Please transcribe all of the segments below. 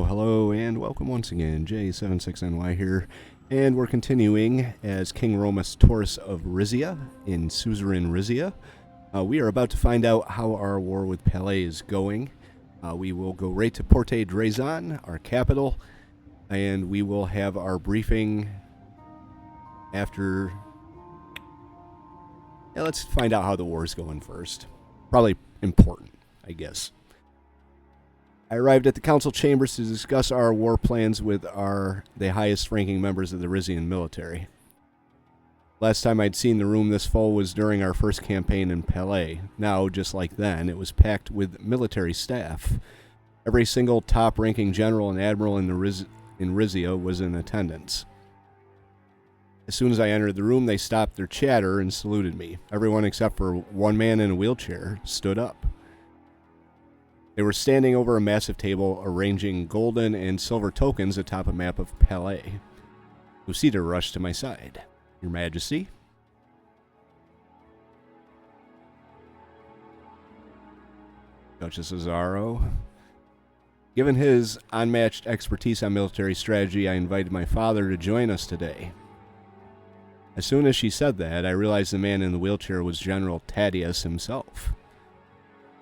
Hello, and welcome once again. J76NY here, and we're continuing as King Romas Toras of Rizia in Suzerain, Rizia. We are about to find out how our war with Palais is going. We will go right to Porte Rizian, our capital, and we will have our briefing after... Yeah, let's find out how the war is going first. Probably important, I guess. I arrived at the council chambers to discuss our war plans with the highest-ranking members of the Rizian military. Last time I'd seen the room this full was during our first campaign in Palais. Now, just like then, it was packed with military staff. Every single top-ranking general and admiral in Rizia was in attendance. As soon as I entered the room, they stopped their chatter and saluted me. Everyone except for one man in a wheelchair stood up. They were standing over a massive table, arranging golden and silver tokens atop a map of Palais. Lucida rushed to my side. Your Majesty? Duchess Azaro. Given his unmatched expertise on military strategy, I invited my father to join us today. As soon as she said that, I realized the man in the wheelchair was General Tadius himself.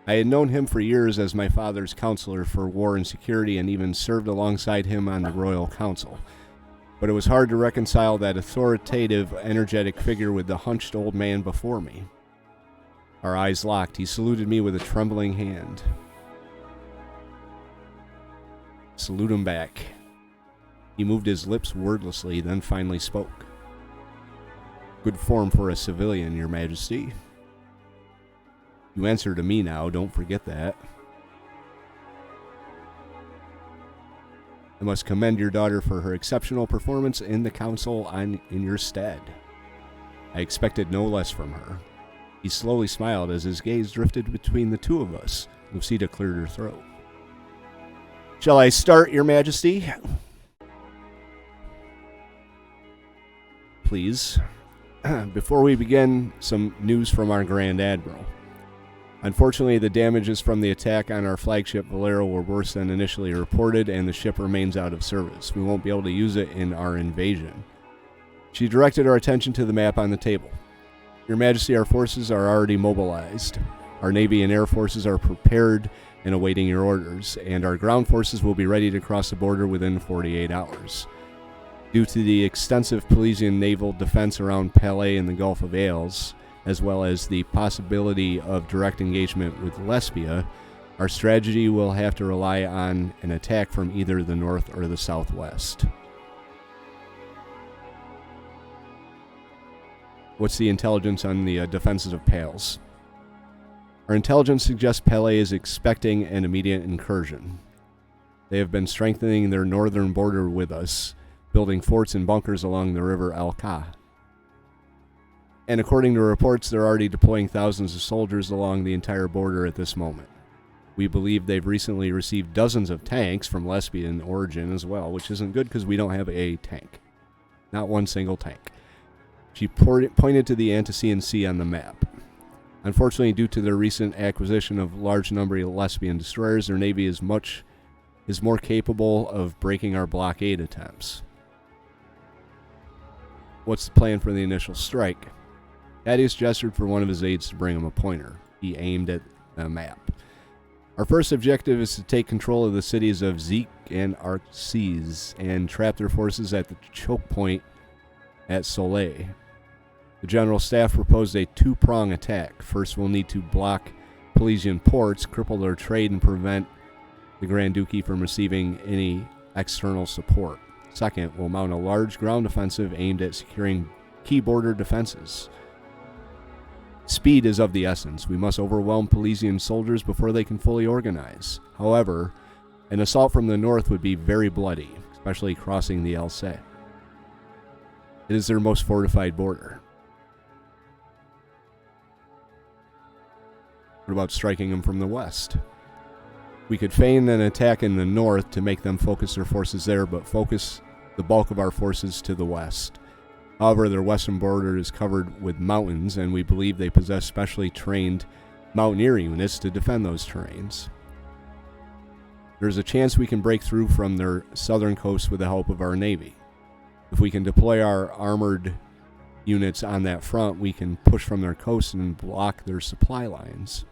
I had known him for years as my father's counselor for war and security and even served alongside him on the Royal Council. But it was hard to reconcile that authoritative, energetic figure with the hunched old man before me. Our eyes locked. He saluted me with a trembling hand. Salute him back. He moved his lips wordlessly, then finally spoke. Good form for a civilian, Your Majesty. You answer to me now, don't forget that. I must commend your daughter for her exceptional performance in the council in your stead. I expected no less from her. He slowly smiled as his gaze drifted between the two of us. Lucida cleared her throat. Shall I start, Your Majesty? Please. Before we begin, some news from our Grand Admiral. Unfortunately, the damages from the attack on our flagship Valero were worse than initially reported, and the ship remains out of service. We won't be able to use it in our invasion. She directed our attention to the map on the table. Your Majesty, our forces are already mobilized. Our Navy and Air Forces are prepared and awaiting your orders, and our ground forces will be ready to cross the border within 48 hours. Due to the extensive Palesian naval defense around Palais and the Gulf of Ails, as well as the possibility of direct engagement with Lesbia, our strategy will have to rely on an attack from either the north or the southwest. What's the intelligence on the defenses of Pales? Our intelligence suggests Palais is expecting an immediate incursion. They have been strengthening their northern border with us, building forts and bunkers along the river Al-Ka. And according to reports, they're already deploying thousands of soldiers along the entire border at this moment. We believe they've recently received dozens of tanks from Lesbian origin as well, which isn't good because we don't have a tank. Not one single tank. She pointed to the Antician Sea on the map. Unfortunately, due to their recent acquisition of large number of Lesbian destroyers, their navy is more capable of breaking our blockade attempts. What's the plan for the initial strike? Thaddeus gestured for one of his aides to bring him a pointer. He aimed at a map. Our first objective is to take control of the cities of Zeke and Arxes and trap their forces at the choke point at Soleil. The General Staff proposed a two-prong attack. First, we'll need to block Palesian ports, cripple their trade, and prevent the Grand Duchy from receiving any external support. Second, we'll mount a large ground offensive aimed at securing key border defenses. Speed is of the essence. We must overwhelm Palesian soldiers before they can fully organize. However, an assault from the north would be very bloody, especially crossing the Alse. It is their most fortified border. What about striking them from the west? We could feign an attack in the north to make them focus their forces there, but focus the bulk of our forces to the west. However, their western border is covered with mountains, and we believe they possess specially trained mountaineer units to defend those terrains. There's a chance we can break through from their southern coast with the help of our navy. If we can deploy our armored units on that front, we can push from their coast and block their supply lines.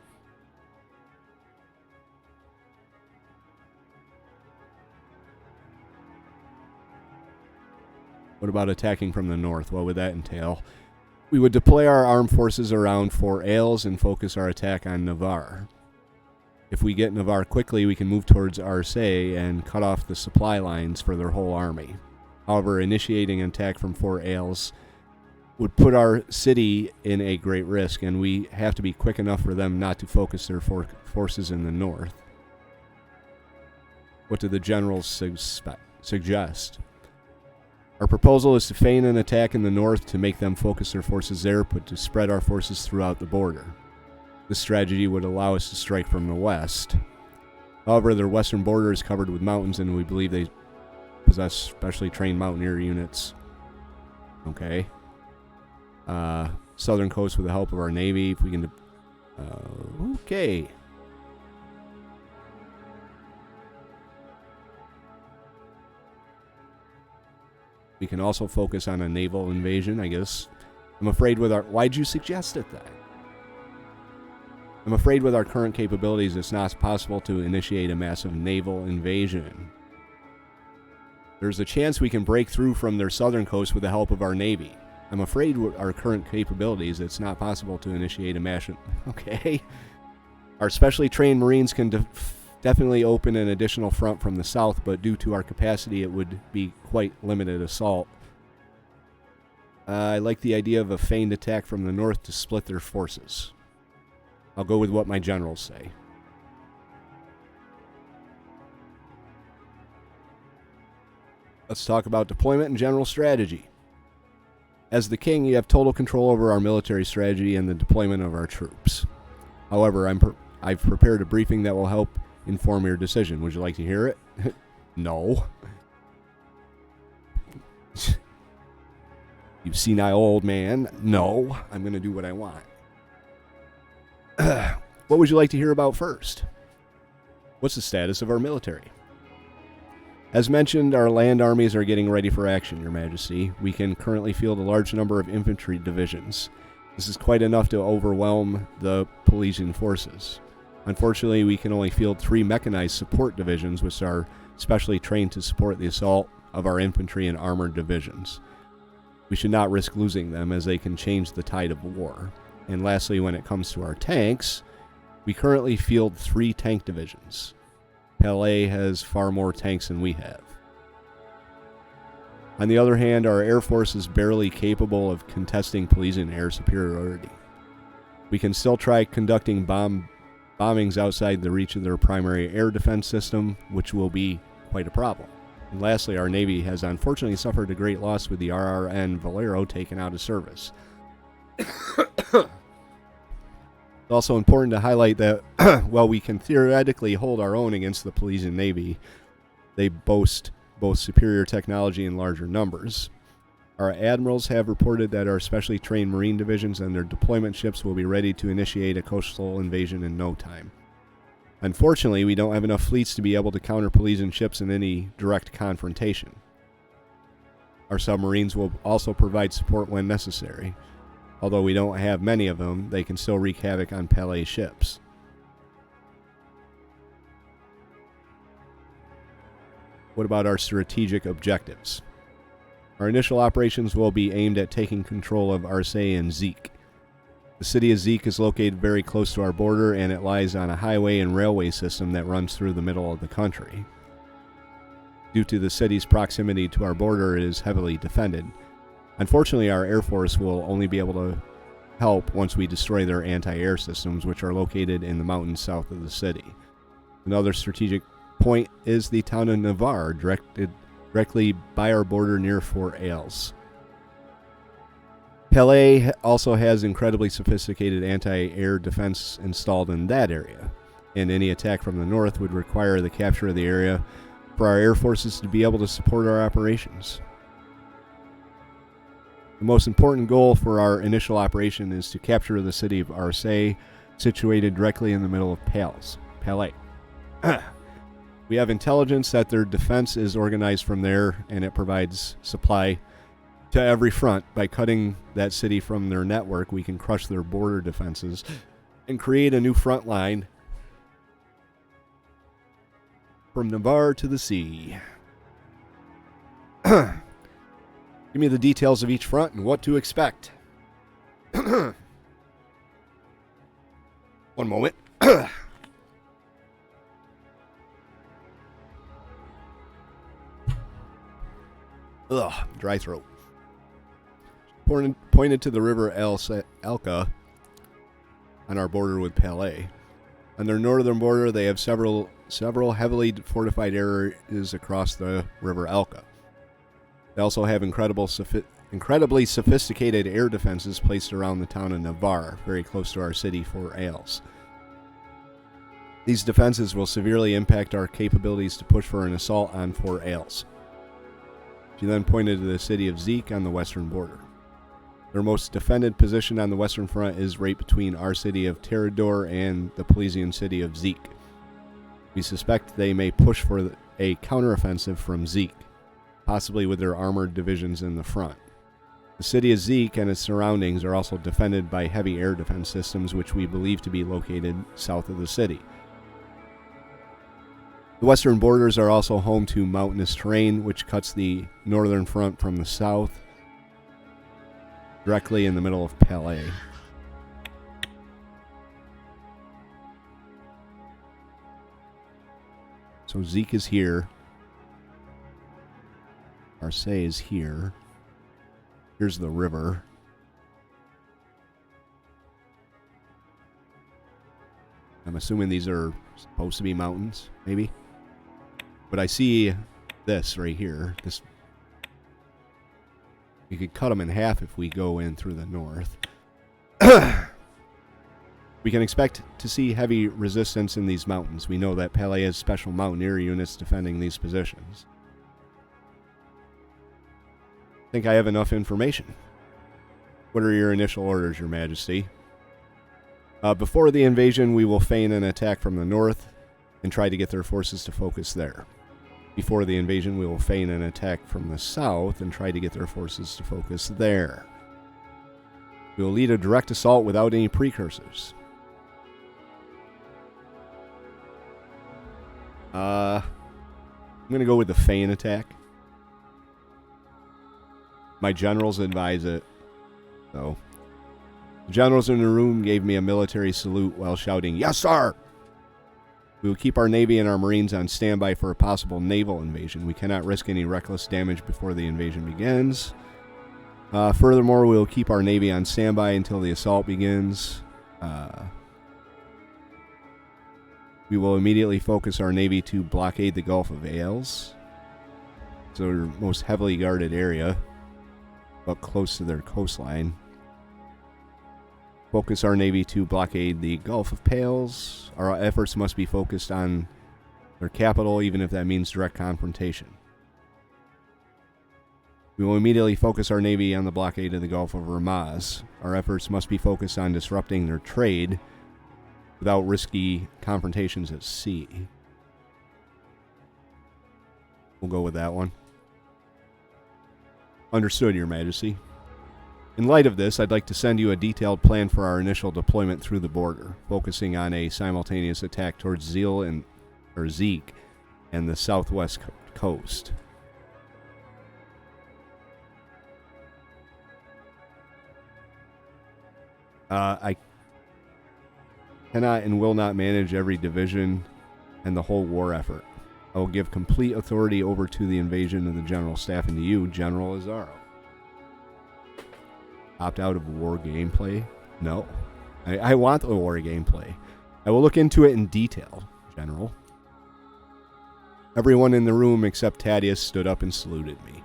What about attacking from the north? What would that entail? We would deploy our armed forces around Fort Ailes and focus our attack on Navarre. If we get Navarre quickly, we can move towards Arcey and cut off the supply lines for their whole army. However, initiating an attack from Fort Ailes would put our city in a great risk, and we have to be quick enough for them not to focus their forces in the north. What do the generals suggest? Our proposal is to feign an attack in the north to make them focus their forces there, but to spread our forces throughout the border. This strategy would allow us to strike from the west. However, their western border is covered with mountains, and we believe they possess specially trained mountaineer units. Okay. Southern coast with the help of our navy. If we can... okay. We can also focus on a naval invasion, I guess. I'm afraid with our... Why'd you suggest it then? I'm afraid with our current capabilities, it's not possible to initiate a massive naval invasion. There's a chance we can break through from their southern coast with the help of our navy. I'm afraid with our current capabilities, it's not possible to initiate a massive... Okay. Our specially trained Marines can definitely open an additional front from the south, but due to our capacity, it would be quite limited assault. I like the idea of a feigned attack from the north to split their forces. I'll go with what my generals say. Let's talk about deployment and general strategy. As the king, you have total control over our military strategy and the deployment of our troops. However, I've prepared a briefing that will help inform your decision. Would you like to hear it? No. You senile old man. No. I'm going to do what I want. What would you like to hear about first? What's the status of our military? As mentioned, our land armies are getting ready for action, Your Majesty. We can currently field a large number of infantry divisions. This is quite enough to overwhelm the Pelesian forces. Unfortunately, we can only field 3 mechanized support divisions, which are specially trained to support the assault of our infantry and armored divisions. We should not risk losing them, as they can change the tide of war. And lastly, when it comes to our tanks, we currently field 3 tank divisions. Palais has far more tanks than we have. On the other hand, our air force is barely capable of contesting Pelesian air superiority. We can still try conducting bombings outside the reach of their primary air defense system, which will be quite a problem. And lastly, our Navy has unfortunately suffered a great loss with the RRN Valero taken out of service. It's also important to highlight that while we can theoretically hold our own against the Pelesian Navy, they boast both superior technology and larger numbers. Our admirals have reported that our specially trained Marine divisions and their deployment ships will be ready to initiate a coastal invasion in no time. Unfortunately, we don't have enough fleets to be able to counter Pelesian ships in any direct confrontation. Our submarines will also provide support when necessary. Although we don't have many of them, they can still wreak havoc on Palais ships. What about our strategic objectives? Our initial operations will be aimed at taking control of Arcey and Zeke. The city of Zeke is located very close to our border, and it lies on a highway and railway system that runs through the middle of the country. Due to the city's proximity to our border, it is heavily defended. Unfortunately, our Air Force will only be able to help once we destroy their anti-air systems, which are located in the mountains south of the city. Another strategic point is the town of Navarre, directly by our border near Fort Ailes. Palais also has incredibly sophisticated anti-air defense installed in that area, and any attack from the north would require the capture of the area for our air forces to be able to support our operations. The most important goal for our initial operation is to capture the city of Arcey, situated directly in the middle of Palais. We have intelligence that their defense is organized from there, and it provides supply to every front. By cutting that city from their network, we can crush their border defenses and create a new front line from Navarre to the sea. Give me the details of each front and what to expect. One moment. Ugh, dry throat. Pointed to the river Elka on our border with Palais. On their northern border, they have several heavily fortified areas across the river Elka. They also have incredibly sophisticated air defenses placed around the town of Navarre, very close to our city, Fort Ailes. These defenses will severely impact our capabilities to push for an assault on Fort Ailes. She then pointed to the city of Zeke on the western border. Their most defended position on the western front is right between our city of Terrador and the Pelesian city of Zeke. We suspect they may push for a counteroffensive from Zeke, possibly with their armored divisions in the front. The city of Zeke and its surroundings are also defended by heavy air defense systems, which we believe to be located south of the city. The western borders are also home to mountainous terrain, which cuts the northern front from the south, directly in the middle of Palais. So Zeke is here. Marseille is here. Here's the river. I'm assuming these are supposed to be mountains, maybe? But I see this right here. This, you could cut them in half if we go in through the north. We can expect to see heavy resistance in these mountains. We know that Palais has special mountaineer units defending these positions. I think I have enough information. What are your initial orders, Your Majesty? Before the invasion, we will feign an attack from the north and try to get their forces to focus there. Before the invasion, we will feign an attack from the south and try to get their forces to focus there. We will lead a direct assault without any precursors. I'm going to go with the feign attack. My generals advise it. So, the generals in the room gave me a military salute while shouting, "Yes, sir!" We will keep our Navy and our Marines on standby for a possible naval invasion. We cannot risk any reckless damage before the invasion begins. Furthermore, we will keep our Navy on standby until the assault begins. We will immediately focus our Navy to blockade the Gulf of Ailes. It's their most heavily guarded area, but close to their coastline. Focus our Navy to blockade the Gulf of Ailes. Our efforts must be focused on their capital, even if that means direct confrontation. We will immediately focus our Navy on the blockade of the Gulf of Romas. Our efforts must be focused on disrupting their trade without risky confrontations at sea. We'll go with that one. Understood, Your Majesty. In light of this, I'd like to send you a detailed plan for our initial deployment through the border, focusing on a simultaneous attack towards Zeke and the southwest coast. I cannot and will not manage every division and the whole war effort. I will give complete authority over to the invasion of the General Staff and to you, General Azaro. Opt out of war gameplay? No. I want the war gameplay. I will look into it in detail, General. Everyone in the room except Thaddeus stood up and saluted me.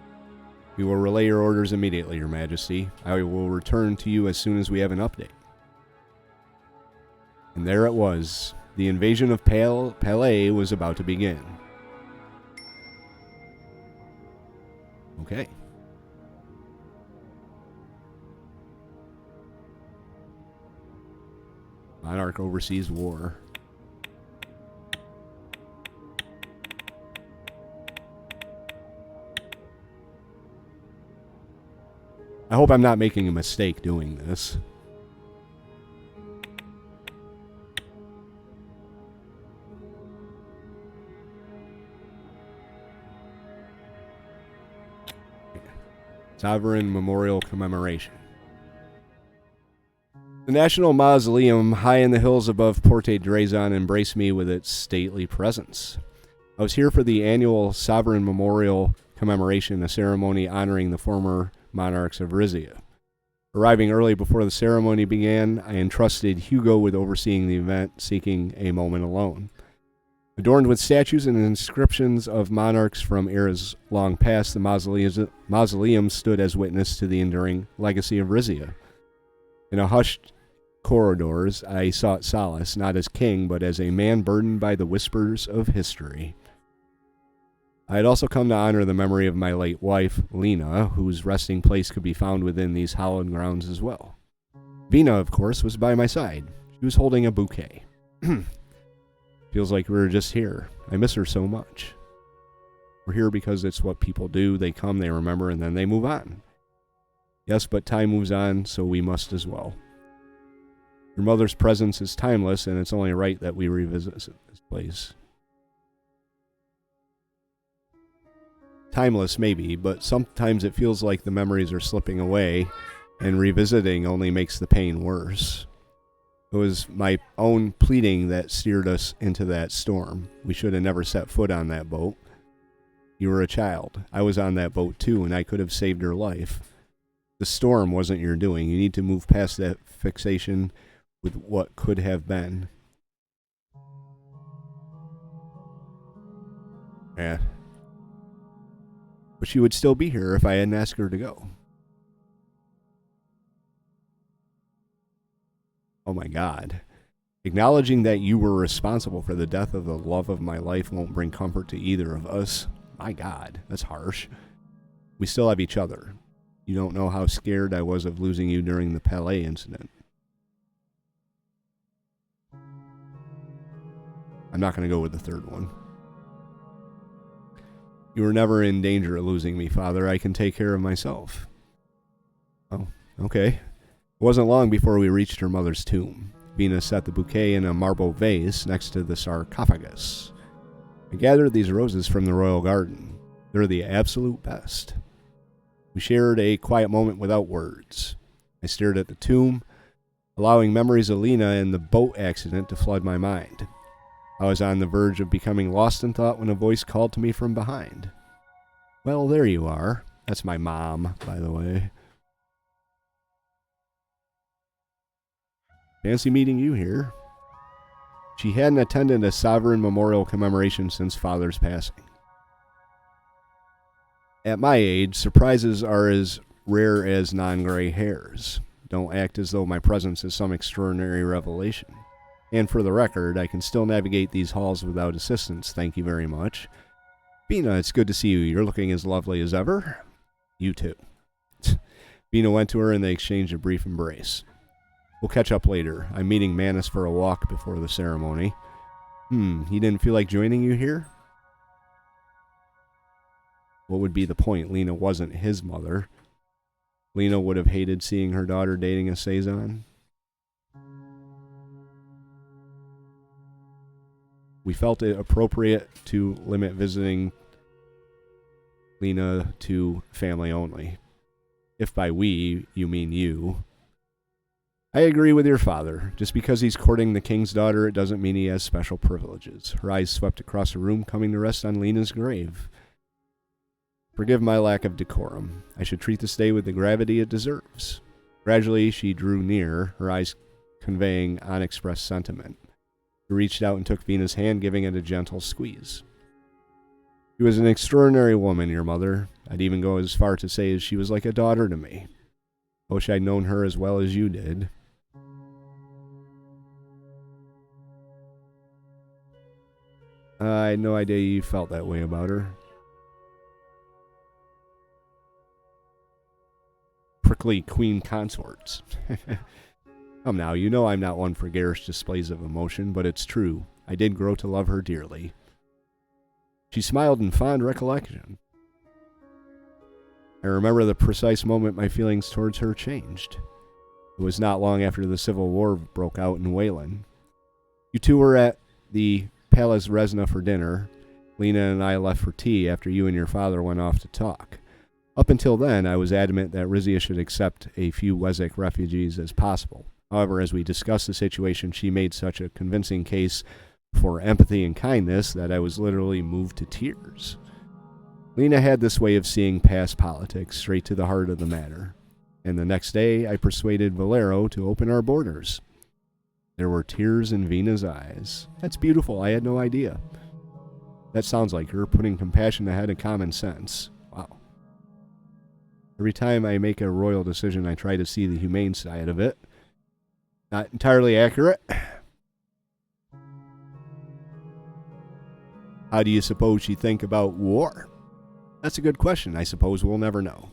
We will relay your orders immediately, Your Majesty. I will return to you as soon as we have an update. And there it was. The invasion of Palais was about to begin. Okay. Monarch oversees war. I hope I'm not making a mistake doing this. Sovereign Memorial Commemoration. The National Mausoleum, high in the hills above Porte Rizian, embraced me with its stately presence. I was here for the annual Sovereign Memorial Commemoration, a ceremony honoring the former monarchs of Rizia. Arriving early before the ceremony began, I entrusted Hugo with overseeing the event, seeking a moment alone. Adorned with statues and inscriptions of monarchs from eras long past, the mausoleum stood as witness to the enduring legacy of Rizia. In a hushed corridors, I sought solace, not as king, but as a man burdened by the whispers of history. I had also come to honor the memory of my late wife, Lena, whose resting place could be found within these hallowed grounds as well. Vina, of course, was by my side. She was holding a bouquet. Feels like we were just here. I miss her so much. We're here because it's what people do. They come, they remember, and then they move on. Yes, but time moves on, so we must as well. Your mother's presence is timeless, and it's only right that we revisit this place. Timeless, maybe, but sometimes it feels like the memories are slipping away, and revisiting only makes the pain worse. It was my own pleading that steered us into that storm. We should have never set foot on that boat. You were a child. I was on that boat too, and I could have saved her life. The storm wasn't your doing. You need to move past that fixation with what could have been. Yeah. But she would still be here if I hadn't asked her to go. Oh my God. Acknowledging that you were responsible for the death of the love of my life won't bring comfort to either of us. My God, that's harsh. We still have each other. You don't know how scared I was of losing you during the Palais incident. I'm not going to go with the third one. You were never in danger of losing me, Father. I can take care of myself. Oh, okay. It wasn't long before we reached her mother's tomb. Vina set the bouquet in a marble vase next to the sarcophagus. I gathered these roses from the royal garden. They're the absolute best. We shared a quiet moment without words. I stared at the tomb, allowing memories of Lena and the boat accident to flood my mind. I was on the verge of becoming lost in thought when a voice called to me from behind. Well, there you are. That's my mom, by the way. Fancy meeting you here. She hadn't attended a sovereign memorial commemoration since Father's passing. At my age, surprises are as rare as non-gray hairs. Don't act as though my presence is some extraordinary revelation. And for the record, I can still navigate these halls without assistance, thank you very much. Vina, it's good to see you. You're looking as lovely as ever. You too. Vina went to her and they exchanged a brief embrace. We'll catch up later. I'm meeting Manus for a walk before the ceremony. He didn't feel like joining you here? What would be the point? Lena wasn't his mother. Lena would have hated seeing her daughter dating a Suzerain. We felt it appropriate to limit visiting Lena to family only. If by we, you mean you. I agree with your father. Just because he's courting the king's daughter, it doesn't mean he has special privileges. Her eyes swept across the room, coming to rest on Lena's grave. Forgive my lack of decorum. I should treat this day with the gravity it deserves. Gradually, she drew near, her eyes conveying unexpressed sentiment. She reached out and took Vina's hand, giving it a gentle squeeze. She was an extraordinary woman, your mother. I'd even go as far to say she was like a daughter to me. I wish I'd known her as well as you did. I had no idea you felt that way about her. Prickly queen consorts. Come now, you know I'm not one for garish displays of emotion, but it's true. I did grow to love her dearly. She smiled in fond recollection. I remember the precise moment my feelings towards her changed. It was not long after the Civil War broke out in Wayland. You two were at the Palace Resna for dinner. Lena and I left for tea after you and your father went off to talk. Up until then, I was adamant that Rizia should accept a few Wezek refugees as possible. However, as we discussed the situation, she made such a convincing case for empathy and kindness that I was literally moved to tears. Lena had this way of seeing past politics straight to the heart of the matter, and the next day I persuaded Valero to open our borders. There were tears in Vina's eyes. That's beautiful, I had no idea. That sounds like her, putting compassion ahead of common sense. Wow. Every time I make a royal decision, I try to see the humane side of it. Not entirely accurate. How do you suppose she'd think about war? That's a good question. I suppose we'll never know.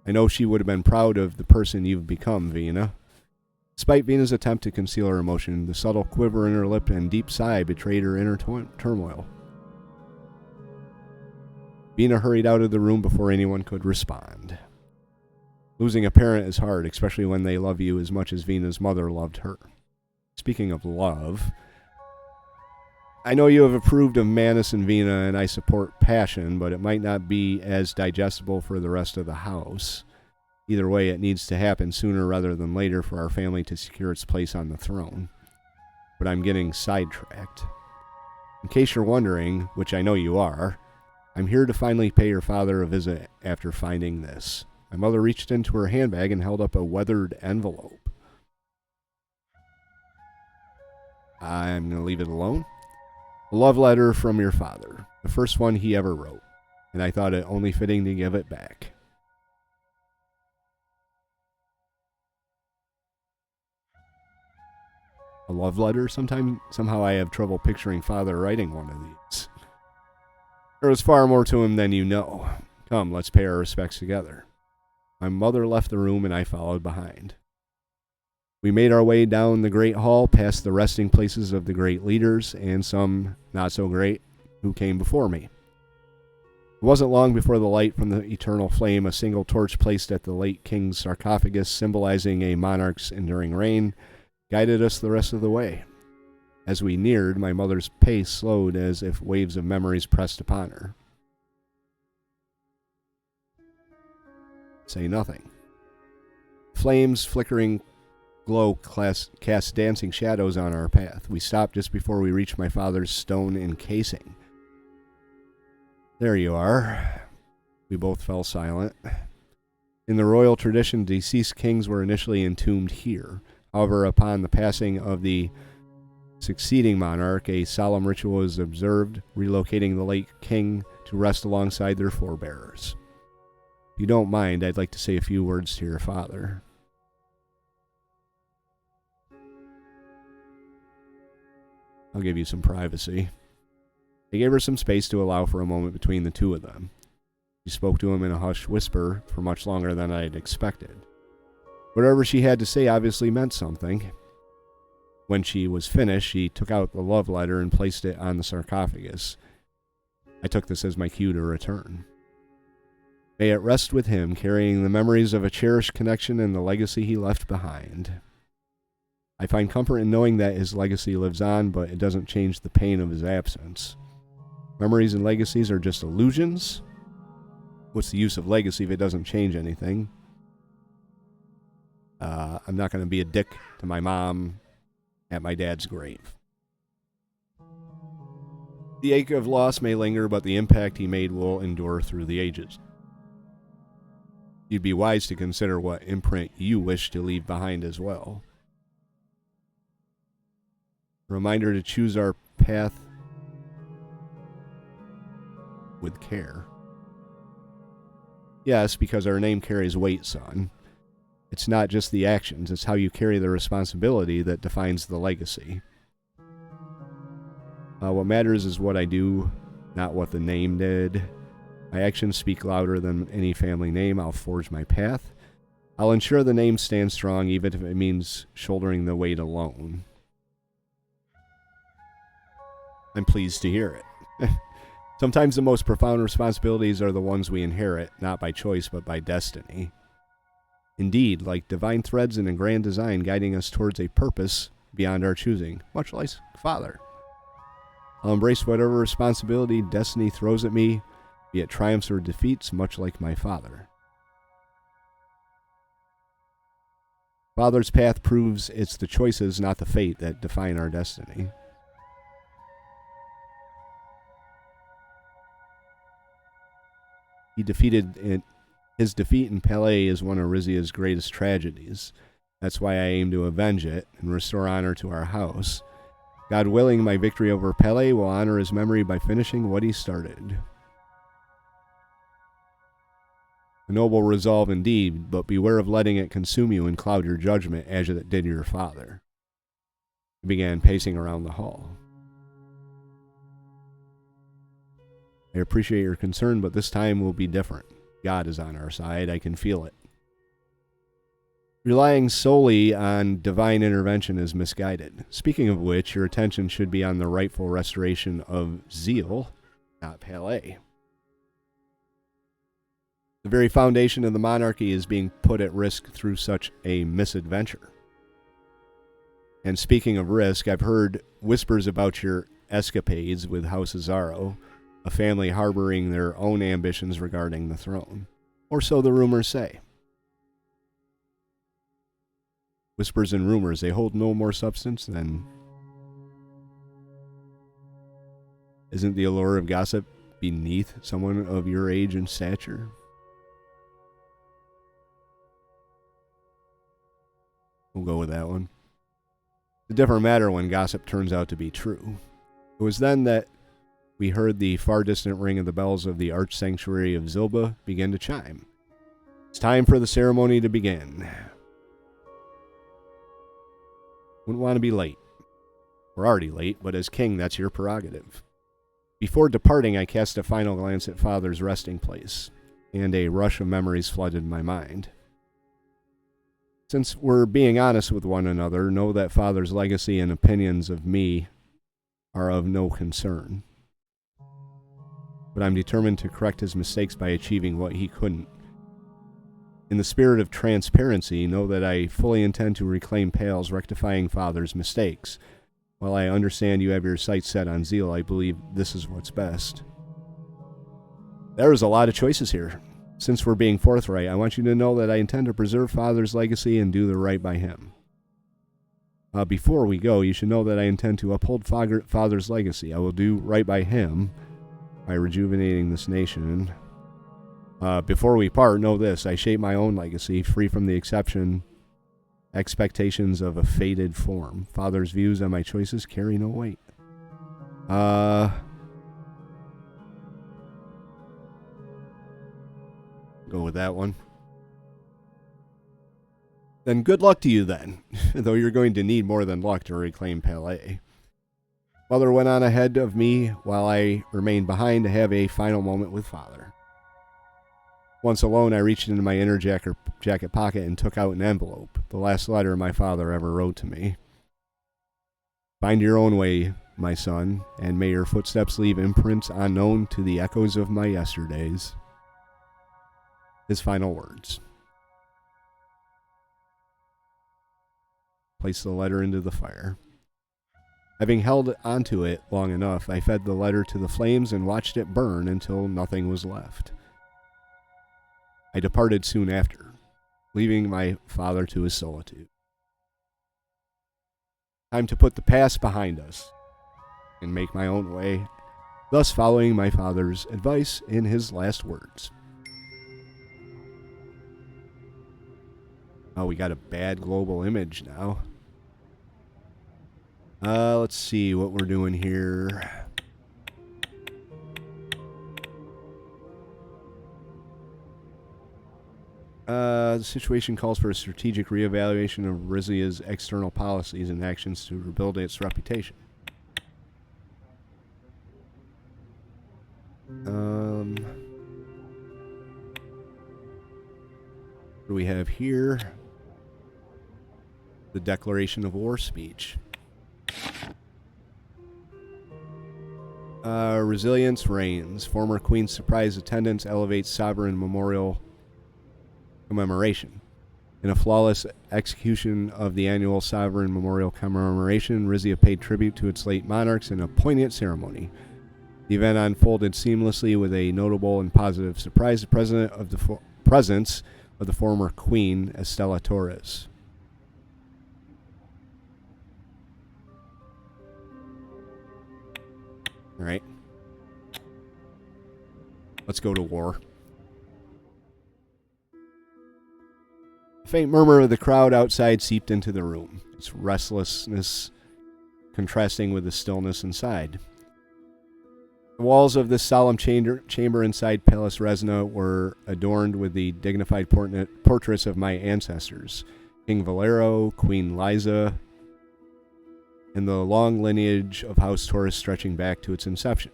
I know she would have been proud of the person you've become, Vina. Despite Vina's attempt to conceal her emotion, the subtle quiver in her lip and deep sigh betrayed her inner turmoil. Vina hurried out of the room before anyone could respond. Losing a parent is hard, especially when they love you as much as Vina's mother loved her. Speaking of love, I know you have approved of Manus and Vina, and I support passion, but it might not be as digestible for the rest of the house. Either way, it needs to happen sooner rather than later for our family to secure its place on the throne. But I'm getting sidetracked. In case you're wondering, which I know you are, I'm here to finally pay your father a visit after finding this. My mother reached into her handbag and held up a weathered envelope. I'm going to leave it alone. A love letter from your father, the first one he ever wrote, and I thought it only fitting to give it back. A love letter? Somehow I have trouble picturing father writing one of these. There was far more to him than you know. Come, let's pay our respects together. My mother left the room and I followed behind. We made our way down the great hall, past the resting places of the great leaders, and some not so great, who came before me. It wasn't long before the light from the eternal flame, a single torch placed at the late king's sarcophagus, symbolizing a monarch's enduring reign, guided us the rest of the way. As we neared, my mother's pace slowed as if waves of memories pressed upon her. Say nothing. Flames flickering glow cast dancing shadows on our path. We stopped just before we reached my father's stone encasing. There you are. We both fell silent. In the royal tradition, deceased kings were initially entombed here. However, upon the passing of the succeeding monarch, a solemn ritual was observed, relocating the late king to rest alongside their forebearers. If you don't mind, I'd like to say a few words to your father. I'll give you some privacy. I gave her some space to allow for a moment between the two of them. She spoke to him in a hushed whisper for much longer than I had expected. Whatever she had to say obviously meant something. When she was finished, she took out the love letter and placed it on the sarcophagus. I took this as my cue to return. May it rest with him, carrying the memories of a cherished connection and the legacy he left behind. I find comfort in knowing that his legacy lives on, but it doesn't change the pain of his absence. Memories and legacies are just illusions. What's the use of legacy if it doesn't change anything? I'm not going to be a dick to my mom at my dad's grave. The ache of loss may linger, but the impact he made will endure through the ages. You'd be wise to consider what imprint you wish to leave behind as well. A reminder to choose our path with care. Yes, because our name carries weight, son. It's not just the actions, it's how you carry the responsibility that defines the legacy. What matters is what I do, not what the name did. My actions speak louder than any family name. I'll forge my path. I'll ensure the name stands strong, even if it means shouldering the weight alone. I'm pleased to hear it. Sometimes the most profound responsibilities are the ones we inherit, not by choice, but by destiny. Indeed, like divine threads in a grand design guiding us towards a purpose beyond our choosing, much like Father. I'll embrace whatever responsibility destiny throws at me, be it triumphs or defeats, much like my father. Father's path proves it's the choices, not the fate, that define our destiny. His defeat in Palais is one of Rizia's greatest tragedies. That's why I aim to avenge it and restore honor to our house. God willing, my victory over Palais will honor his memory by finishing what he started. A noble resolve indeed, but beware of letting it consume you and cloud your judgment as it did your father. He began pacing around the hall. I appreciate your concern, but this time will be different. God is on our side. I can feel it. Relying solely on divine intervention is misguided. Speaking of which, your attention should be on the rightful restoration of Zeal, not Palais. The very foundation of the monarchy is being put at risk through such a misadventure. And speaking of risk, I've heard whispers about your escapades with House Azaro, a family harboring their own ambitions regarding the throne. Or so the rumors say. Whispers and rumors, they hold no more substance than... Isn't the allure of gossip beneath someone of your age and stature? We'll go with that one. It's a different matter when gossip turns out to be true. It was then that we heard the far distant ring of the bells of the arch sanctuary of Zilba begin to chime. It's time for the ceremony to begin. Wouldn't want to be late. We're already late, but as king, that's your prerogative. Before departing, I cast a final glance at Father's resting place, and a rush of memories flooded my mind. Since we're being honest with one another, know that Father's legacy and opinions of me are of no concern. But I'm determined to correct his mistakes by achieving what he couldn't. In the spirit of transparency, know that I fully intend to reclaim Pale's, rectifying Father's mistakes. While I understand you have your sights set on Zeal, I believe this is what's best. There's a lot of choices here. Since we're being forthright, I want you to know that I intend to preserve Father's legacy and do the right by him. Before we go, you should know that I intend to uphold Father's legacy. I will do right by him by rejuvenating this nation. Before we part, know this. I shape my own legacy, free from the expectations of a faded form. Father's views on my choices carry no weight. Go with that one. Then good luck to you then, though you're going to need more than luck to reclaim Palais. Mother went on ahead of me while I remained behind to have a final moment with Father. Once alone, I reached into my inner jacket pocket and took out an envelope, the last letter my father ever wrote to me. Find your own way, my son, and may your footsteps leave imprints unknown to the echoes of my yesterdays. His final words. Placed the letter into the fire. Having held onto it long enough, I fed the letter to the flames and watched it burn until nothing was left. I departed soon after, leaving my father to his solitude. Time to put the past behind us and make my own way, thus following my father's advice in his last words. Oh, we got a bad global image now. Let's see what we're doing here. The situation calls for a strategic reevaluation of Rizia's external policies and actions to rebuild its reputation. What do we have here? The declaration of war speech. Resilience reigns. Former Queen's surprise attendance elevates Sovereign Memorial commemoration. In a flawless execution of the annual Sovereign Memorial commemoration, Rizia paid tribute to its late monarchs in a poignant ceremony. The event unfolded seamlessly with a notable and positive surprise presence of the former Queen, Estella Toras. All right. Let's go to war. A faint murmur of the crowd outside seeped into the room, its restlessness contrasting with the stillness inside. The walls of this solemn chamber inside Palace Resna were adorned with the dignified portraits of my ancestors, King Valero, Queen Liza, and the long lineage of House Toras stretching back to its inception.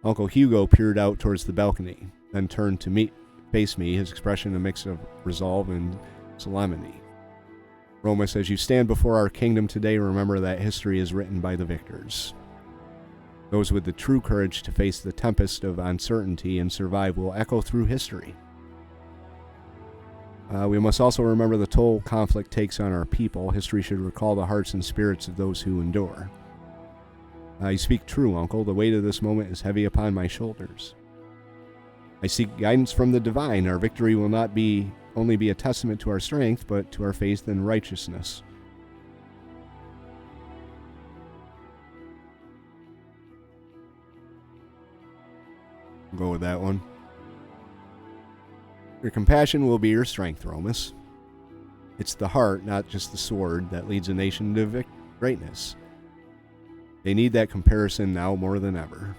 Uncle Hugo peered out towards the balcony, then turned to face me, his expression a mix of resolve and solemnity. Romas, as you stand before our kingdom today, remember that history is written by the victors. Those with the true courage to face the tempest of uncertainty and survive will echo through history. We must also remember the toll conflict takes on our people. History should recall the hearts and spirits of those who endure. You speak true, Uncle. The weight of this moment is heavy upon my shoulders. I seek guidance from the divine. Our victory will not only be a testament to our strength, but to our faith and righteousness. Go with that one. Your compassion will be your strength, Romas. It's the heart, not just the sword, that leads a nation to greatness. They need that comparison now more than ever.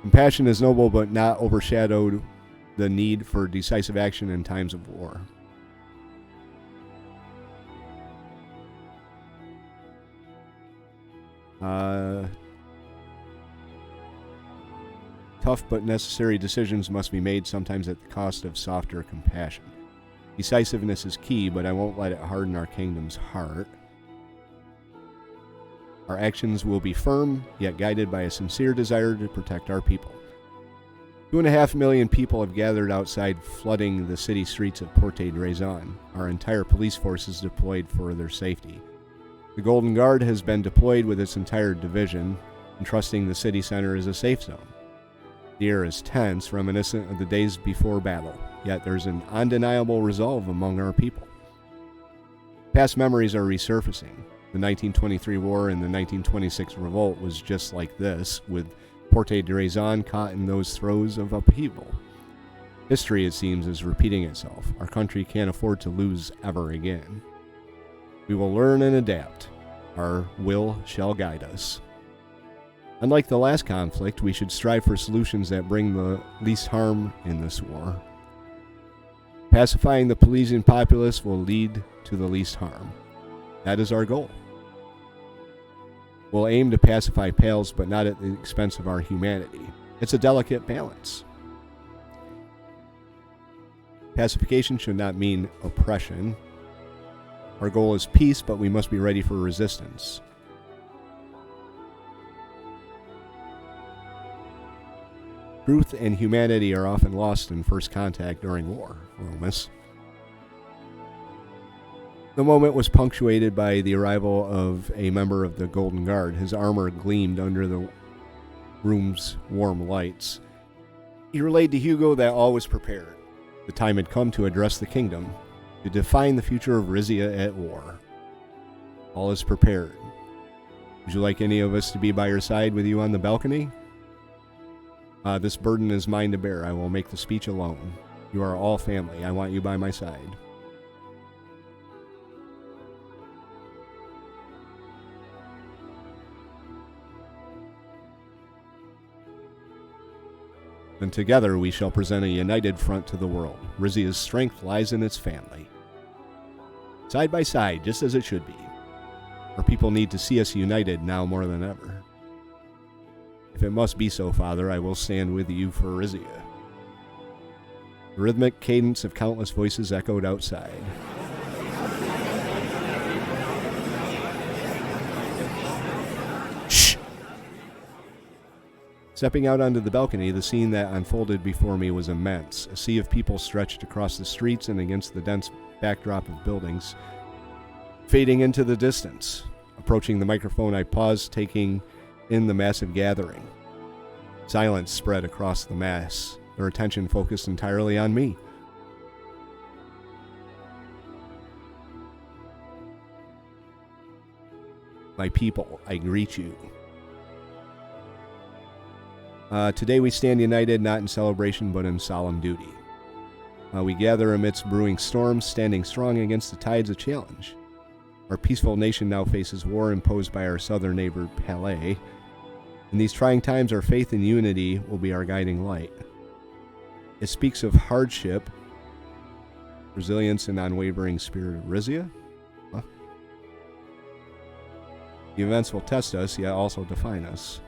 Compassion is noble, but not overshadowed the need for decisive action in times of war. Tough but necessary decisions must be made, sometimes at the cost of softer compassion. Decisiveness is key, but I won't let it harden our kingdom's heart. Our actions will be firm, yet guided by a sincere desire to protect our people. 2.5 million people have gathered outside, flooding the city streets of Porte de Rizian. Our entire police force is deployed for their safety. The Golden Guard has been deployed with its entire division, entrusting the city center as a safe zone. The air is tense, reminiscent of the days before battle, yet there's an undeniable resolve among our people. Past memories are resurfacing. The 1923 war and the 1926 revolt was just like this, with Porte de Rizian caught in those throes of upheaval. History, it seems, is repeating itself. Our country can't afford to lose ever again. We will learn and adapt. Our will shall guide us. Unlike the last conflict, we should strive for solutions that bring the least harm in this war. Pacifying the Parisian populace will lead to the least harm. That is our goal. We'll aim to pacify Pales, but not at the expense of our humanity. It's a delicate balance. Pacification should not mean oppression. Our goal is peace, but we must be ready for resistance. Truth and humanity are often lost in first contact during war, Romas. The moment was punctuated by the arrival of a member of the Golden Guard. His armor gleamed under the room's warm lights. He relayed to Hugo that all was prepared. The time had come to address the kingdom, to define the future of Rizia at war. All is prepared. Would you like any of us to be by your side with you on the balcony? This burden is mine to bear. I will make the speech alone. You are all family. I want you by my side. And together we shall present a united front to the world. Rizia's strength lies in its family. Side by side, just as it should be. Our people need to see us united now more than ever. If it must be so, Father, I will stand with you for Rizia. The rhythmic cadence of countless voices echoed outside. Shh! Stepping out onto the balcony, the scene that unfolded before me was immense. A sea of people stretched across the streets and against the dense backdrop of buildings, fading into the distance. Approaching the microphone, I paused, taking in the massive gathering. Silence spread across the mass, their attention focused entirely on me. My people, I greet you. Today we stand united, not in celebration, but in solemn duty. We gather amidst brewing storms, standing strong against the tides of challenge. Our peaceful nation now faces war imposed by our southern neighbor, Palais. In these trying times, our faith and unity will be our guiding light. It speaks of hardship, resilience, and unwavering spirit of Rizia. The events will test us, yet also define us.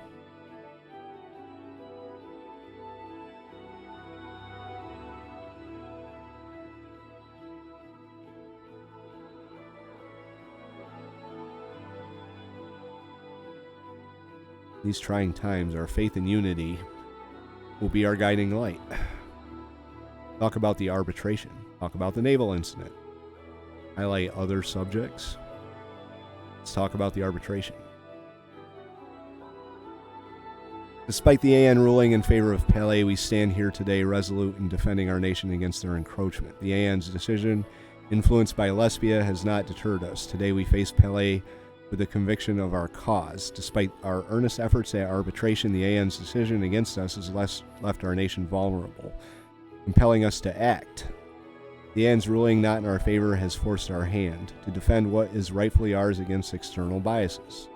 These trying times, our faith and unity will be our guiding light. Talk about the arbitration. Talk about the naval incident. Highlight other subjects. Let's talk about the arbitration. Despite the AN ruling in favor of Palais, we stand here today resolute in defending our nation against their encroachment. The AN's decision, influenced by Lesbia, has not deterred us. Today we face Palais with the conviction of our cause. Despite our earnest efforts at arbitration, the AN's decision against us has left our nation vulnerable, compelling us to act. The AN's ruling not in our favor has forced our hand to defend what is rightfully ours against external biases.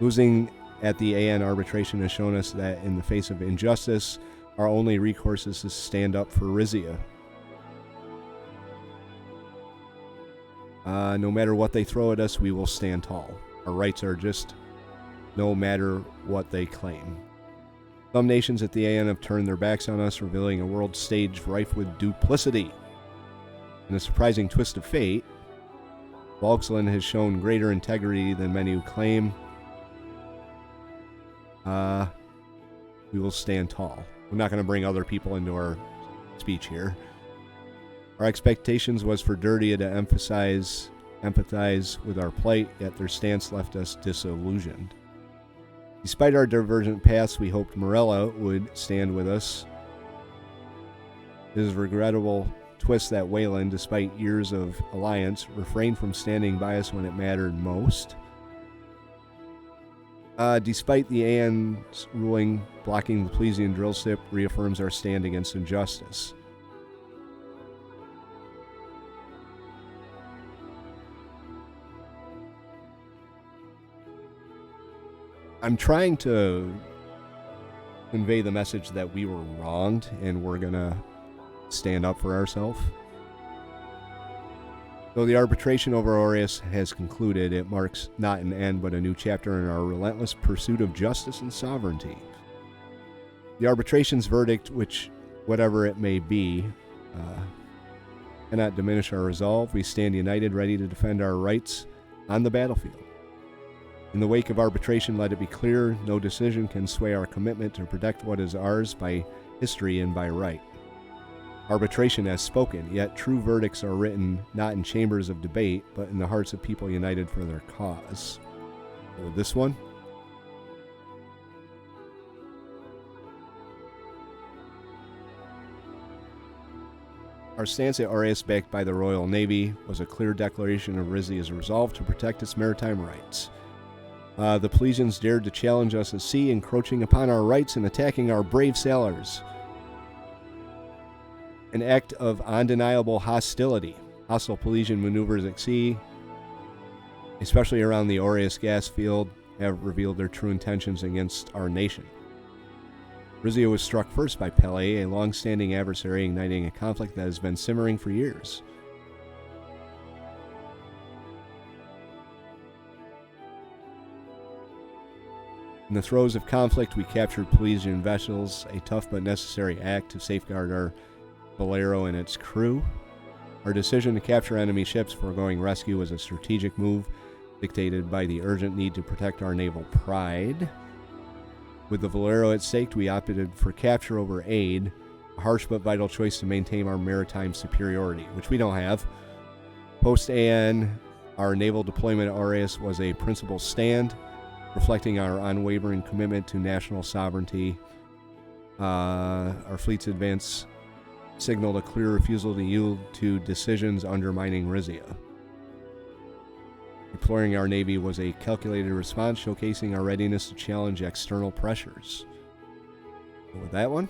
Losing at the AN arbitration has shown us that in the face of injustice, our only recourse is to stand up for Rizia. No matter what they throw at us, we will stand tall. Our rights are just no matter what they claim. Some nations at the AN have turned their backs on us, revealing a world stage rife with duplicity. In a surprising twist of fate, Volksland has shown greater integrity than many who claim. We will stand tall. We're not going to bring other people into our speech here. Our expectations was for Dirtia to empathize with our plight, yet their stance left us disillusioned. Despite our divergent paths, we hoped Morella would stand with us. It is regrettable twist that Wayland, despite years of alliance, refrained from standing by us when it mattered most. Despite the AN's ruling blocking the Plesian drill ship reaffirms our stand against injustice. I'm trying to convey the message that we were wronged and we're going to stand up for ourselves. Though the arbitration over Aureus has concluded, it marks not an end but a new chapter in our relentless pursuit of justice and sovereignty. The arbitration's verdict, which whatever it may be, cannot diminish our resolve. We stand united, ready to defend our rights on the battlefield. In the wake of arbitration, let it be clear, no decision can sway our commitment to protect what is ours by history and by right. Arbitration has spoken, yet true verdicts are written not in chambers of debate, but in the hearts of people united for their cause. So this one. Our stance at Aureus, backed by the Royal Navy, was a clear declaration of Rizia's resolve to protect its maritime rights. The Plesians dared to challenge us at sea, encroaching upon our rights and attacking our brave sailors. An act of undeniable hostility. Hostile Plesian maneuvers at sea, especially around the Aureus gas field, have revealed their true intentions against our nation. Rizia was struck first by Palais, a long-standing adversary igniting a conflict that has been simmering for years. In the throes of conflict, we captured Plesian vessels, a tough but necessary act to safeguard our Bolero and its crew. Our decision to capture enemy ships foregoing rescue was a strategic move dictated by the urgent need to protect our naval pride. With the Valero at stake, we opted for capture over aid, a harsh but vital choice to maintain our maritime superiority, which we don't have. Post-AN, our naval deployment at Aureus was a principled stand, reflecting our unwavering commitment to national sovereignty. Our fleet's advance signaled a clear refusal to yield to decisions undermining Rizia. Deploying our Navy was a calculated response, showcasing our readiness to challenge external pressures. With that one,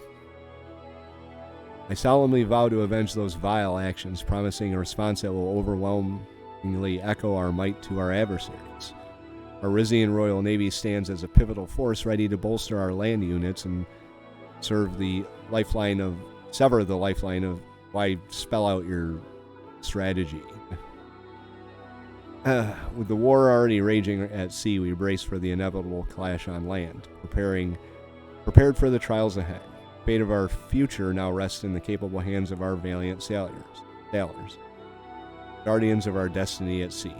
I solemnly vow to avenge those vile actions, promising a response that will overwhelmingly echo our might to our adversaries. Our Rizian Royal Navy stands as a pivotal force ready to bolster our land units and sever the lifeline of why spell out your strategy. With the war already raging at sea, we brace for the inevitable clash on land, prepared for the trials ahead. The fate of our future now rests in the capable hands of our valiant sailors, guardians of our destiny at sea.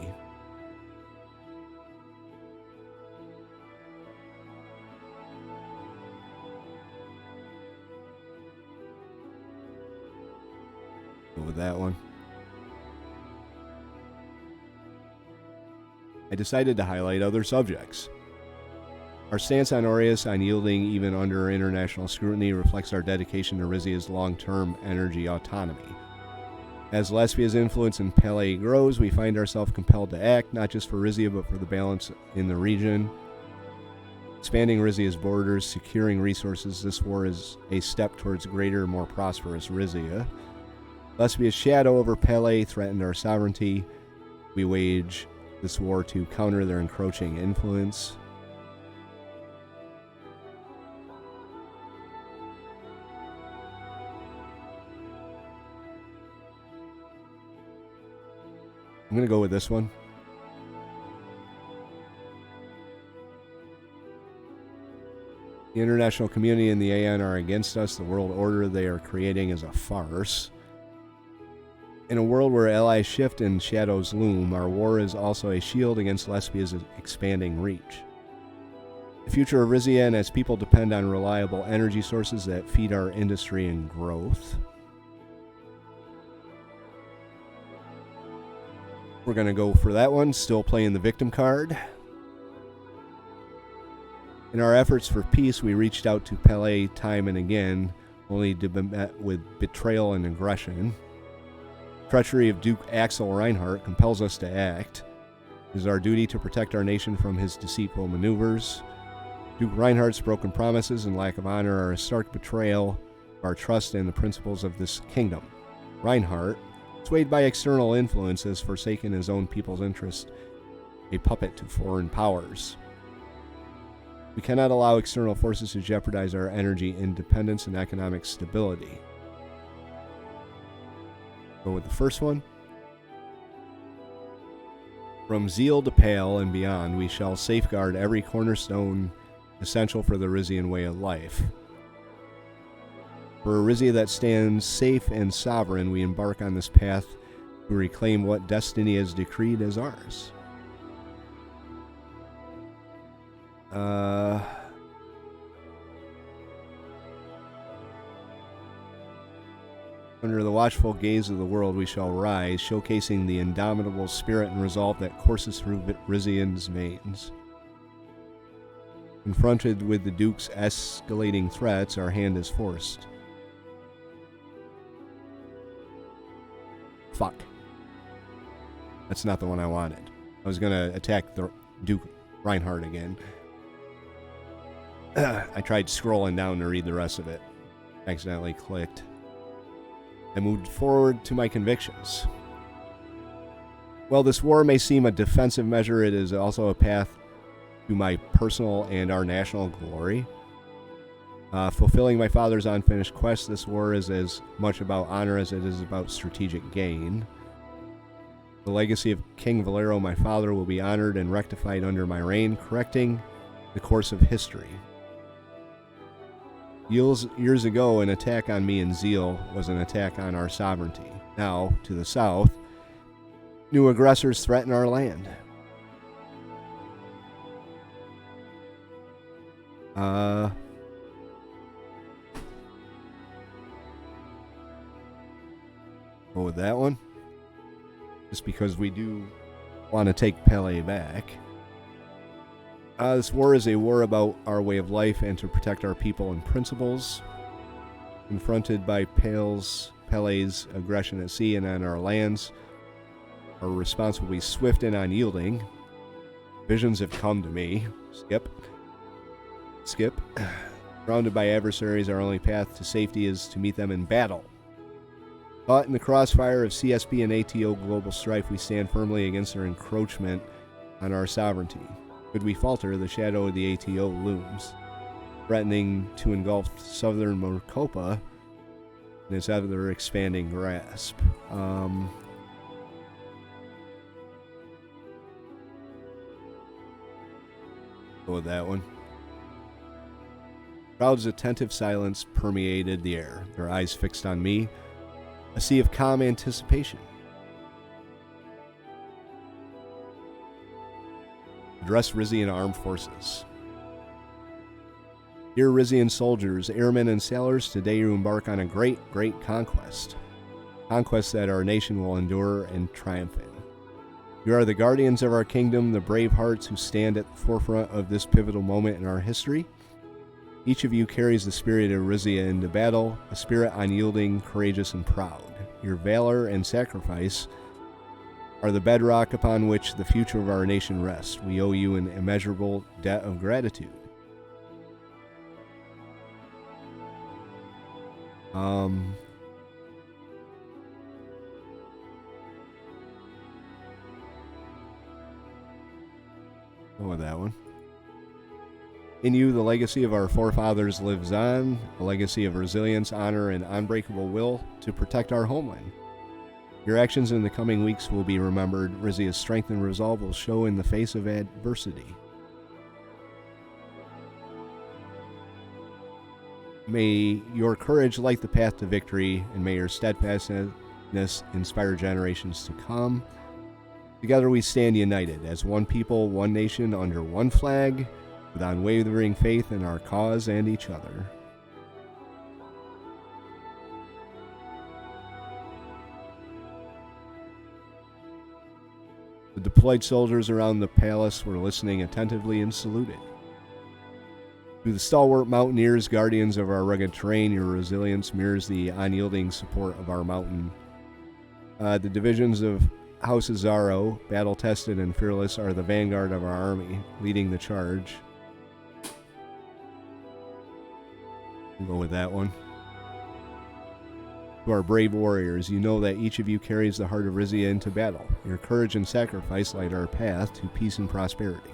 With that one, I decided to highlight other subjects. Our stance on Aureus, unyielding even under international scrutiny, reflects our dedication to Rizia's long-term energy autonomy. As Lespia's influence in Palais grows, we find ourselves compelled to act, not just for Rizia, but for the balance in the region. Expanding Rizia's borders, securing resources, this war is a step towards greater, more prosperous Rizia. Lespia's shadow over Palais threatened our sovereignty. We wage this war to counter their encroaching influence. I'm going to go with this one. The international community and the AN are against us. The world order they are creating is a farce. In a world where allies shift and shadows loom, our war is also a shield against Lespia's expanding reach. The future of Rizian as people depend on reliable energy sources that feed our industry and growth. We're going to go for that one, still playing the victim card. In our efforts for peace, we reached out to Palais time and again, only to be met with betrayal and aggression. Treachery of Duke Axel Reinhardt compels us to act. It is our duty to protect our nation from his deceitful maneuvers. Duke Reinhardt's broken promises and lack of honor are a stark betrayal of our trust in the principles of this kingdom. Reinhardt, swayed by external influence, has forsaken his own people's interest, a puppet to foreign powers. We cannot allow external forces to jeopardize our energy independence and economic stability. Go with the first one. From zeal to pale and beyond, we shall safeguard every cornerstone essential for the Rizian way of life. For a Rizia that stands safe and sovereign, we embark on this path to reclaim what destiny has decreed as ours. Under the watchful gaze of the world we shall rise, showcasing the indomitable spirit and resolve that courses through Rizian's veins. Confronted with the Duke's escalating threats, our hand is forced. Fuck. That's not the one I wanted. I was going to attack the Duke Reinhardt again. I tried scrolling down to read the rest of it. Accidentally clicked. I moved forward to my convictions. While this war may seem a defensive measure, it is also a path to my personal and our national glory. Fulfilling my father's unfinished quest, this war is as much about honor as it is about strategic gain. The legacy of King Valero, my father, will be honored and rectified under my reign, correcting the course of history. Years ago, an attack on me in zeal was an attack on our sovereignty. Now, to the south, new aggressors threaten our land. Go with that one. Just because we do want to take Pele back. This war is a war about our way of life and to protect our people and principles. Confronted by Pele's aggression at sea and on our lands, our response will be swift and unyielding. Visions have come to me. Skip. Surrounded by adversaries, our only path to safety is to meet them in battle. Caught in the crossfire of CSP and ATO global strife, we stand firmly against their encroachment on our sovereignty. Should we falter, the shadow of the ATO looms, threatening to engulf southern Morcopa in its ever-expanding grasp. Go with that one. Crowd's attentive silence permeated the air, their eyes fixed on me, a sea of calm anticipation. Address Rizian Armed Forces. Dear Rizian soldiers, airmen, and sailors, today you embark on a great conquest. Conquest that our nation will endure and triumph in. You are the guardians of our kingdom, the brave hearts who stand at the forefront of this pivotal moment in our history. Each of you carries the spirit of Rizia into battle, a spirit unyielding, courageous, and proud. Your valor and sacrifice are the bedrock upon which the future of our nation rests. We owe you an immeasurable debt of gratitude. Go with that one. In you, the legacy of our forefathers lives on, a legacy of resilience, honor, and unbreakable will to protect our homeland. Your actions in the coming weeks will be remembered. Rizia's strength and resolve will show in the face of adversity. May your courage light the path to victory, and may your steadfastness inspire generations to come. Together we stand united as one people, one nation, under one flag, with unwavering faith in our cause and each other. The deployed soldiers around the palace were listening attentively and saluted. To the stalwart mountaineers, guardians of our rugged terrain, your resilience mirrors the unyielding support of our mountain. The divisions of House Azaro, battle-tested and fearless, are the vanguard of our army, leading the charge. We'll go with that one. To our brave warriors, you know that each of you carries the heart of Rizia into battle. Your courage and sacrifice light our path to peace and prosperity.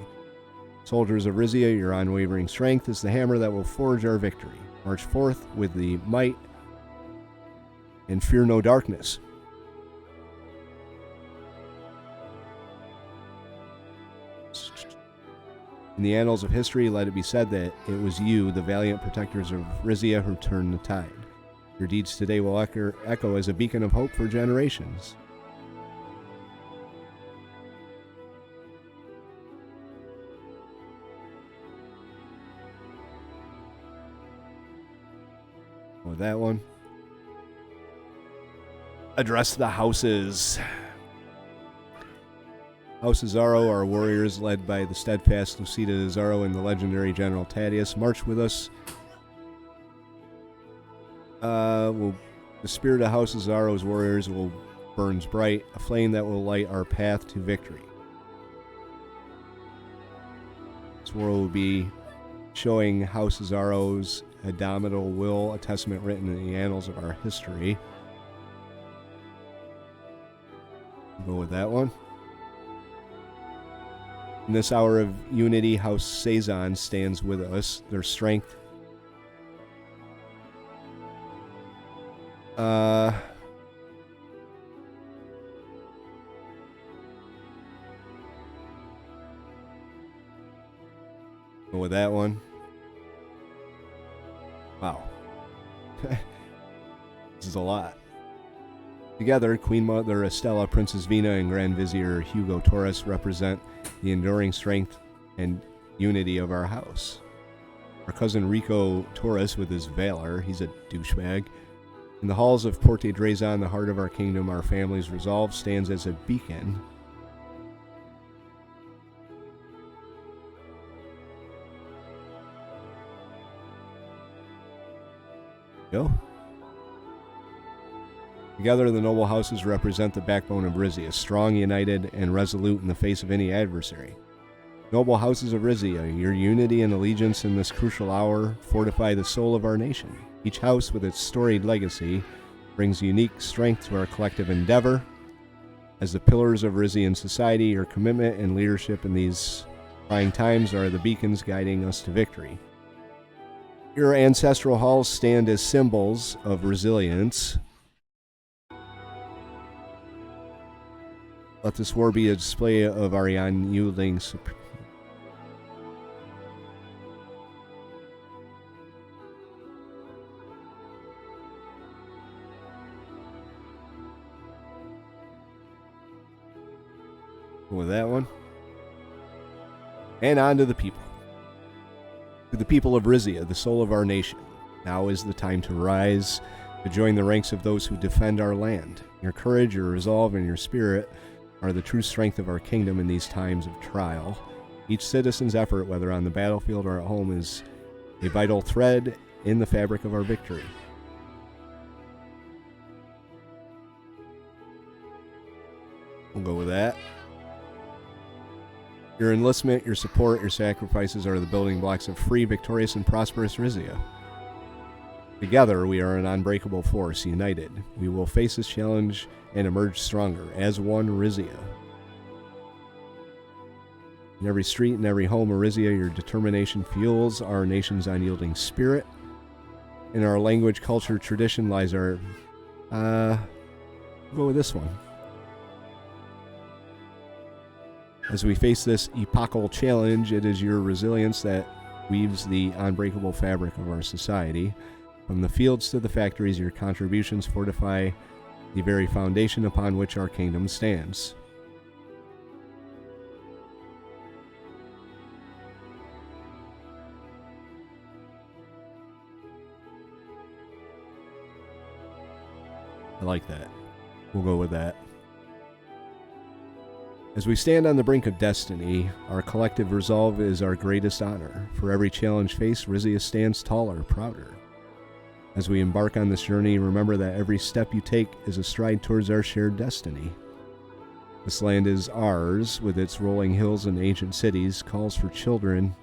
Soldiers of Rizia, your unwavering strength is the hammer that will forge our victory. March forth with the might and fear no darkness. In the annals of history, let it be said that it was you, the valiant protectors of Rizia, who turned the tide. Your deeds today will echo as a beacon of hope for generations. With that one. Address the houses. House Azaro, our warriors, led by the steadfast Lucida Azaro and the legendary General Tadius, march with us. The spirit of House Azaro's warriors burns bright, a flame that will light our path to victory. This war will be showing House Azaro's indomitable will, a testament written in the annals of our history. Go with that one. In this hour of unity, House Suzerain stands with us. Their strength go with that one. Wow. This is a lot. Together, Queen Mother Estella, Princess Vina, and Grand Vizier Hugo Toras represent the enduring strength and unity of our house. Our cousin Rico Toras with his valor, he's a douchebag. In the halls of Porte Rizan, the heart of our kingdom, our family's resolve stands as a beacon. Go. Together, the noble houses represent the backbone of Rizia, strong, united, and resolute in the face of any adversary. Noble houses of Rizia, your unity and allegiance in this crucial hour fortify the soul of our nation. Each house, with its storied legacy, brings unique strength to our collective endeavor. As the pillars of Rizian society, your commitment and leadership in these trying times are the beacons guiding us to victory. Your ancestral halls stand as symbols of resilience. Let this war be a display of our unyielding with that one. And on to the people. To the people of Rizia, the soul of our nation. Now is the time to rise, to join the ranks of those who defend our land. Your courage, your resolve, and your spirit are the true strength of our kingdom in these times of trial. Each citizen's effort, whether on the battlefield or at home, is a vital thread in the fabric of our victory. We'll go with that. Your enlistment, your support, your sacrifices are the building blocks of free, victorious, and prosperous Rizia. Together, we are an unbreakable force, united. We will face this challenge and emerge stronger, as one Rizia. In every street and every home of Rizia, your determination fuels our nation's unyielding spirit. In our language, culture, tradition lies our... we'll go with this one. As we face this epochal challenge, it is your resilience that weaves the unbreakable fabric of our society. From the fields to the factories, your contributions fortify the very foundation upon which our kingdom stands. I like that. We'll go with that. As we stand on the brink of destiny, our collective resolve is our greatest honor. For every challenge faced, Rizia stands taller, prouder. As we embark on this journey, remember that every step you take is a stride towards our shared destiny. This land is ours, with its rolling hills and ancient cities, calls for children.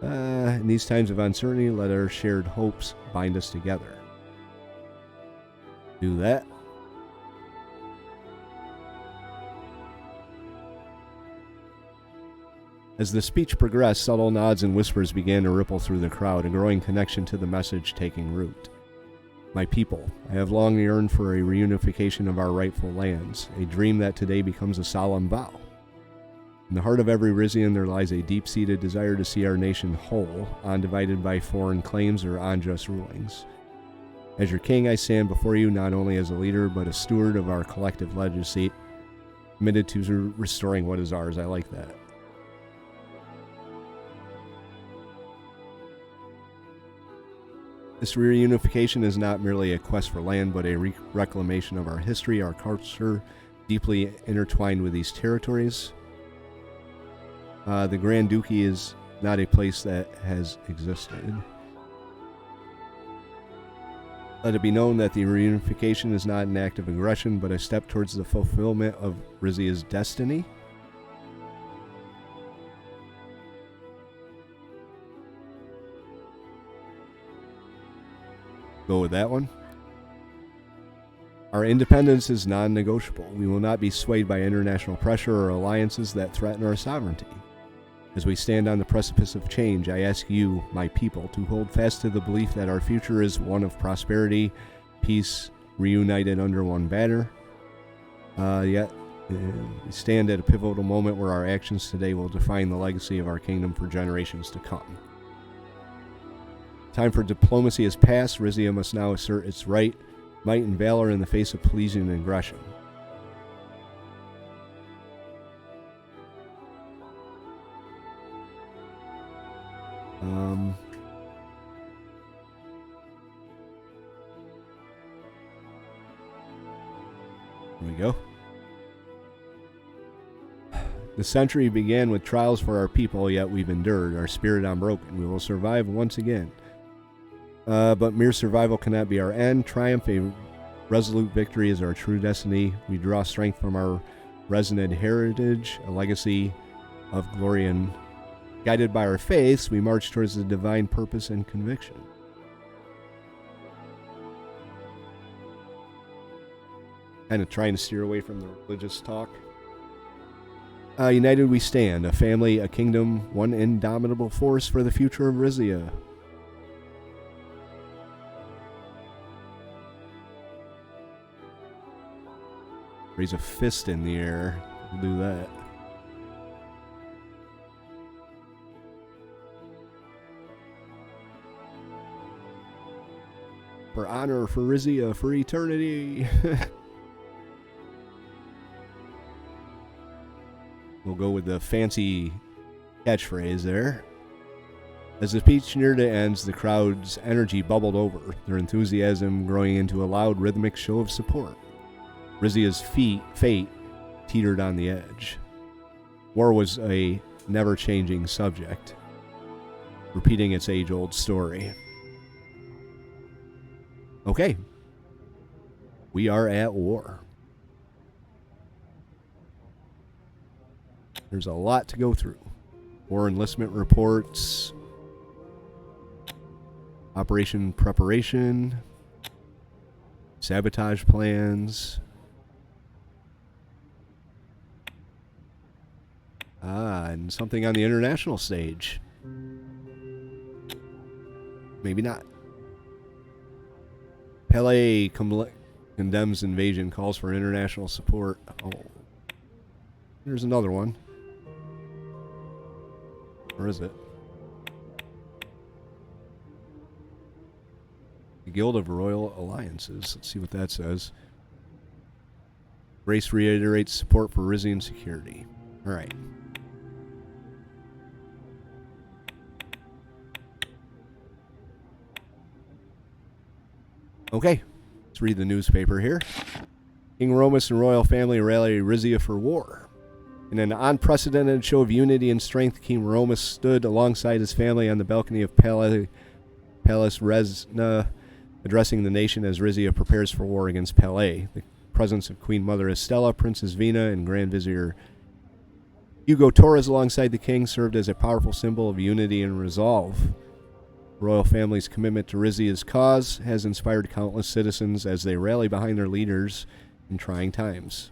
In these times of uncertainty, let our shared hopes bind us together. Do that. As the speech progressed, subtle nods and whispers began to ripple through the crowd, a growing connection to the message taking root. My people, I have long yearned for a reunification of our rightful lands, a dream that today becomes a solemn vow. In the heart of every Rizian there lies a deep-seated desire to see our nation whole, undivided by foreign claims or unjust rulings. As your king, I stand before you not only as a leader, but a steward of our collective legacy, committed to restoring what is ours. I like that. This reunification is not merely a quest for land, but a reclamation of our history, our culture, deeply intertwined with these territories. The Grand Duchy is not a place that has existed. Let it be known that the reunification is not an act of aggression, but a step towards the fulfillment of Rizia's destiny. Go with that one. Our independence is non-negotiable. We will not be swayed by international pressure or alliances that threaten our sovereignty. As we stand on the precipice of change, I ask you, my people, to hold fast to the belief that our future is one of prosperity, peace, reunited under one banner. Yet, we stand at a pivotal moment where our actions today will define the legacy of our kingdom for generations to come. Time for diplomacy has passed. Rizia must now assert its right, might, and valor in the face of pleasing aggression. Here we go. The century began with trials for our people, yet we've endured, our spirit unbroken. We will survive once again. But mere survival cannot be our end. Triumph, a resolute victory, is our true destiny. We draw strength from our resonant heritage, a legacy of glory, and guided by our faiths, we march towards the divine purpose and conviction. Kind of trying to steer away from the religious talk. United we stand, a family, a kingdom, one indomitable force for the future of Rizia. Raise a fist in the air. We'll do that. For honor, for Rizia, for eternity. We'll go with the fancy catchphrase there. As the speech neared the ends, the crowd's energy bubbled over, their enthusiasm growing into a loud, rhythmic show of support. Rizia's fate teetered on the edge. War was a never-changing subject, repeating its age-old story. Okay. We are at war. There's a lot to go through. War enlistment reports, operation preparation, sabotage plans. And something on the international stage. Maybe not. Pele condemns invasion, calls for international support. Oh. Here's another one. Where is it? The Guild of Royal Alliances. Let's see what that says. Grace reiterates support for Rizian security. All right. Okay. Let's read the newspaper here. King Romas and royal family rally Rizia for war. In an unprecedented show of unity and strength, King Romas stood alongside his family on the balcony of Palace Resna, addressing the nation as Rizia prepares for war against Pele. The presence of Queen Mother Estella, Princess Vina, and Grand Vizier Hugo Toras alongside the king served as a powerful symbol of unity and resolve. The royal family's commitment to Rizia's cause has inspired countless citizens as they rally behind their leaders in trying times.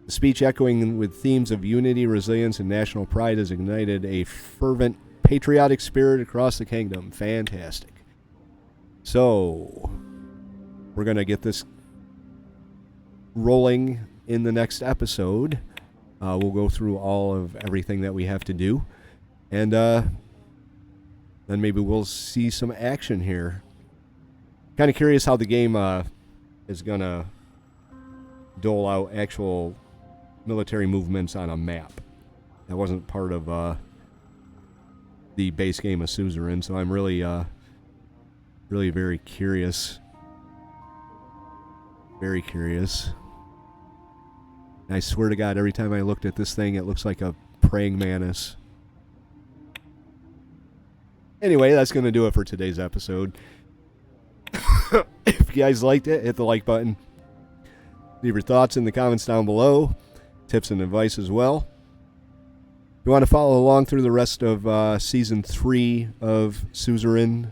The speech, echoing with themes of unity, resilience, and national pride, has ignited a fervent, patriotic spirit across the kingdom. Fantastic. So, we're going to get this rolling in the next episode. We'll go through all of everything that we have to do. And then maybe we'll see some action here. Kind of curious how the game is going to dole out actual military movements on a map. That wasn't part of the base game of Suzerain, so I'm really very curious. Very curious. And I swear to God, every time I looked at this thing, it looks like a praying mantis. Anyway, that's going to do it for today's episode. If you guys liked it, hit the like button. Leave your thoughts in the comments down below. Tips and advice as well. If you want to follow along through the rest of Season 3 of Suzerain,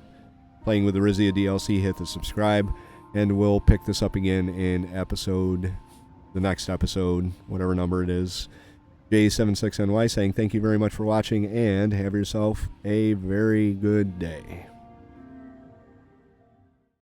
playing with the Rizia DLC, hit the subscribe, and we'll pick this up again in the next episode, whatever number it is. J76NY saying thank you very much for watching, and have yourself a very good day.